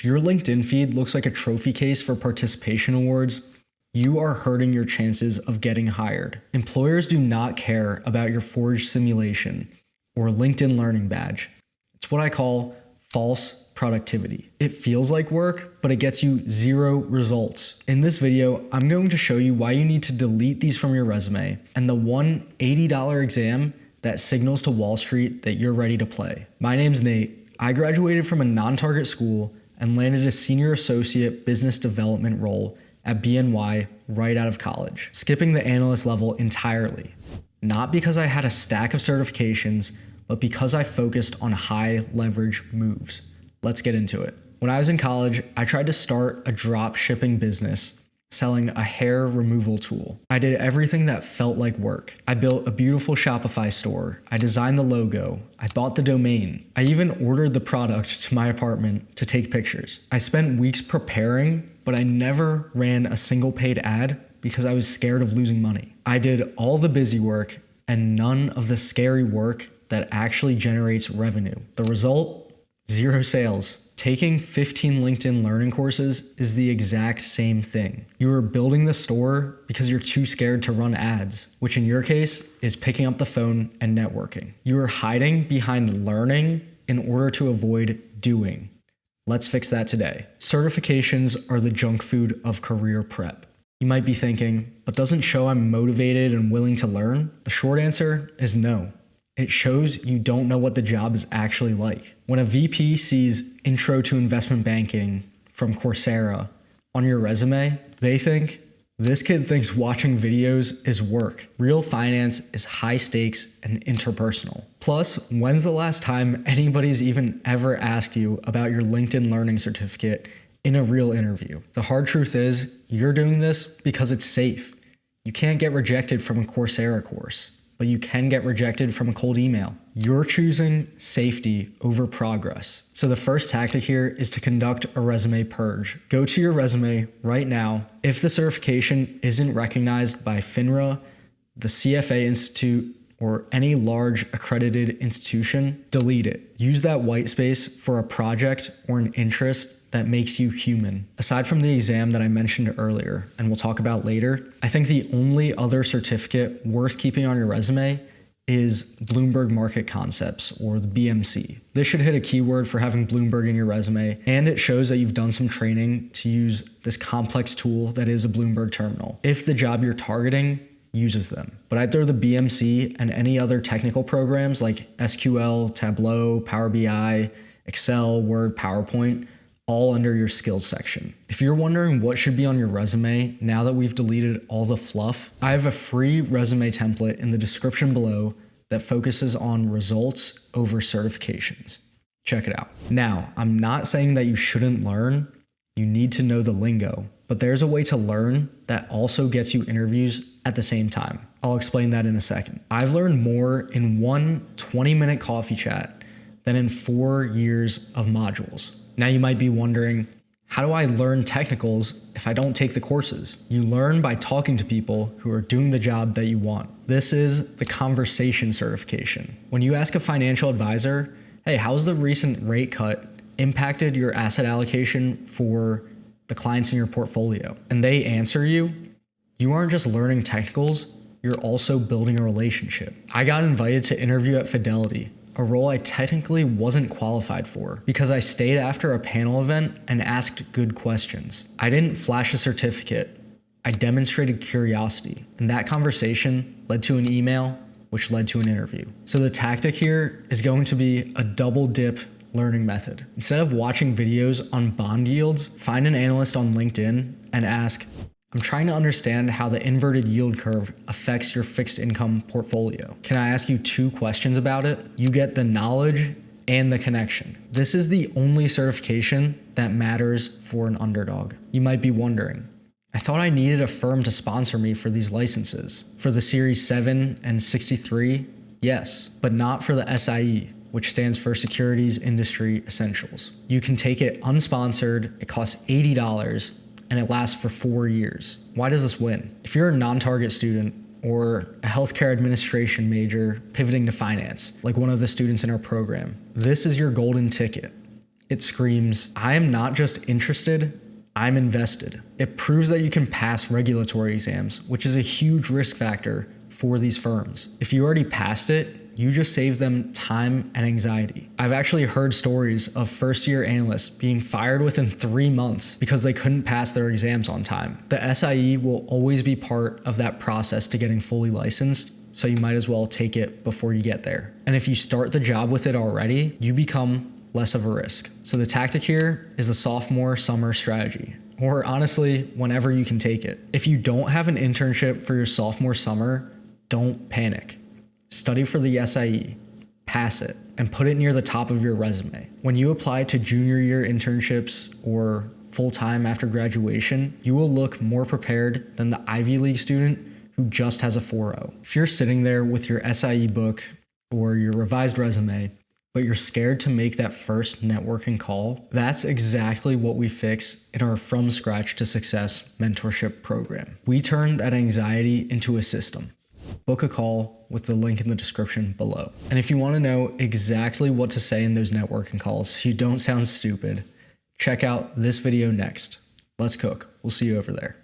your LinkedIn feed looks like a trophy case for participation awards, you are hurting your chances of getting hired. Employers do not care about your Forge simulation or LinkedIn Learning badge. It's what I call false productivity. It feels like work, but it gets you zero results. In this video, I'm going to show you why you need to delete these from your resume and the one $80 exam that signals to Wall Street that you're ready to play. My name's Nate. I graduated from a non-target school and landed a senior associate business development role at BNY right out of college, skipping the analyst level entirely. Not because I had a stack of certifications, but because I focused on high leverage moves. Let's get into it. When I was in college, I tried to start a drop shipping business selling a hair removal tool. I did everything that felt like work. I built a beautiful Shopify store. I designed the logo. I bought the domain. I even ordered the product to my apartment to take pictures. I spent weeks preparing, but I never ran a single paid ad because I was scared of losing money. I did all the busy work and none of the scary work that actually generates revenue. The result? 0 sales. Taking 15 LinkedIn learning courses is the exact same thing. You are building the store because you're too scared to run ads, which in your case is picking up the phone and networking. You are hiding behind learning in order to avoid doing. Let's fix that today. Certifications are the junk food of career prep. You might be thinking, but doesn't show I'm motivated and willing to learn? The short answer is no. It shows you don't know what the job is actually like. When a VP sees Intro to Investment Banking from Coursera on your resume, they think, this kid thinks watching videos is work. Real finance is high stakes and interpersonal. Plus, when's the last time anybody's even ever asked you about your LinkedIn Learning certificate in a real interview? The hard truth is, you're doing this because it's safe. You can't get rejected from a Coursera course, but you can get rejected from a cold email. You're choosing safety over progress. So the first tactic here is to conduct a resume purge. Go to your resume right now. If the certification isn't recognized by FINRA, the CFA Institute, or any large accredited institution, delete it. Use that white space for a project or an interest that makes you human. Aside from the exam that I mentioned earlier, and we'll talk about later, I think the only other certificate worth keeping on your resume is Bloomberg Market Concepts, or the BMC. This should hit a keyword for having Bloomberg in your resume, and it shows that you've done some training to use this complex tool that is a Bloomberg terminal. If the job you're targeting uses them. But I'd throw the BMC and any other technical programs like SQL, Tableau, Power BI, Excel, Word, PowerPoint, all under your skills section. If you're wondering what should be on your resume now that we've deleted all the fluff, I have a free resume template in the description below that focuses on results over certifications. Check it out. Now, I'm not saying that you shouldn't learn. You need to know the lingo, but there's a way to learn that also gets you interviews at the same time. I'll explain that in a second. I've learned more in one 20-minute coffee chat than in 4 years of modules. Now you might be wondering, how do I learn technicals if I don't take the courses? You learn by talking to people who are doing the job that you want. This is the conversation certification. When you ask a financial advisor, hey, how's the recent rate cut impacted your asset allocation for the clients in your portfolio? And they answer you, you aren't just learning technicals, you're also building a relationship. I got invited to interview at Fidelity, a role I technically wasn't qualified for because I stayed after a panel event and asked good questions. I didn't flash a certificate. I demonstrated curiosity, and that conversation led to an email, which led to an interview. So the tactic here is going to be a double dip learning method. Instead of watching videos on bond yields, find an analyst on LinkedIn and ask, I'm trying to understand how the inverted yield curve affects your fixed income portfolio. Can I ask you 2 questions about it? You get the knowledge and the connection. This is the only certification that matters for an underdog. You might be wondering, I thought I needed a firm to sponsor me for these licenses. For the Series 7 and 63, yes, but not for the SIE, which stands for Securities Industry Essentials. You can take it unsponsored, it costs $80, and it lasts for 4 years. Why does this win? If you're a non-target student or a healthcare administration major pivoting to finance, like one of the students in our program, this is your golden ticket. It screams, I am not just interested, I'm invested. It proves that you can pass regulatory exams, which is a huge risk factor for these firms. If you already passed it, you just save them time and anxiety. I've actually heard stories of first-year analysts being fired within 3 months because they couldn't pass their exams on time. The SIE will always be part of that process to getting fully licensed, so you might as well take it before you get there. And if you start the job with it already, you become less of a risk. So the tactic here is the sophomore summer strategy, or honestly, whenever you can take it. If you don't have an internship for your sophomore summer, don't panic. Study for the SIE, pass it, and put it near the top of your resume. When you apply to junior year internships or full-time after graduation, you will look more prepared than the Ivy League student who just has a 4.0. If you're sitting there with your SIE book or your revised resume, but you're scared to make that first networking call, that's exactly what we fix in our From Scratch to Success mentorship program. We turn that anxiety into a system. Book a call with the link in the description below. And if you want to know exactly what to say in those networking calls so you don't sound stupid, check out this video next. Let's cook. We'll see you over there.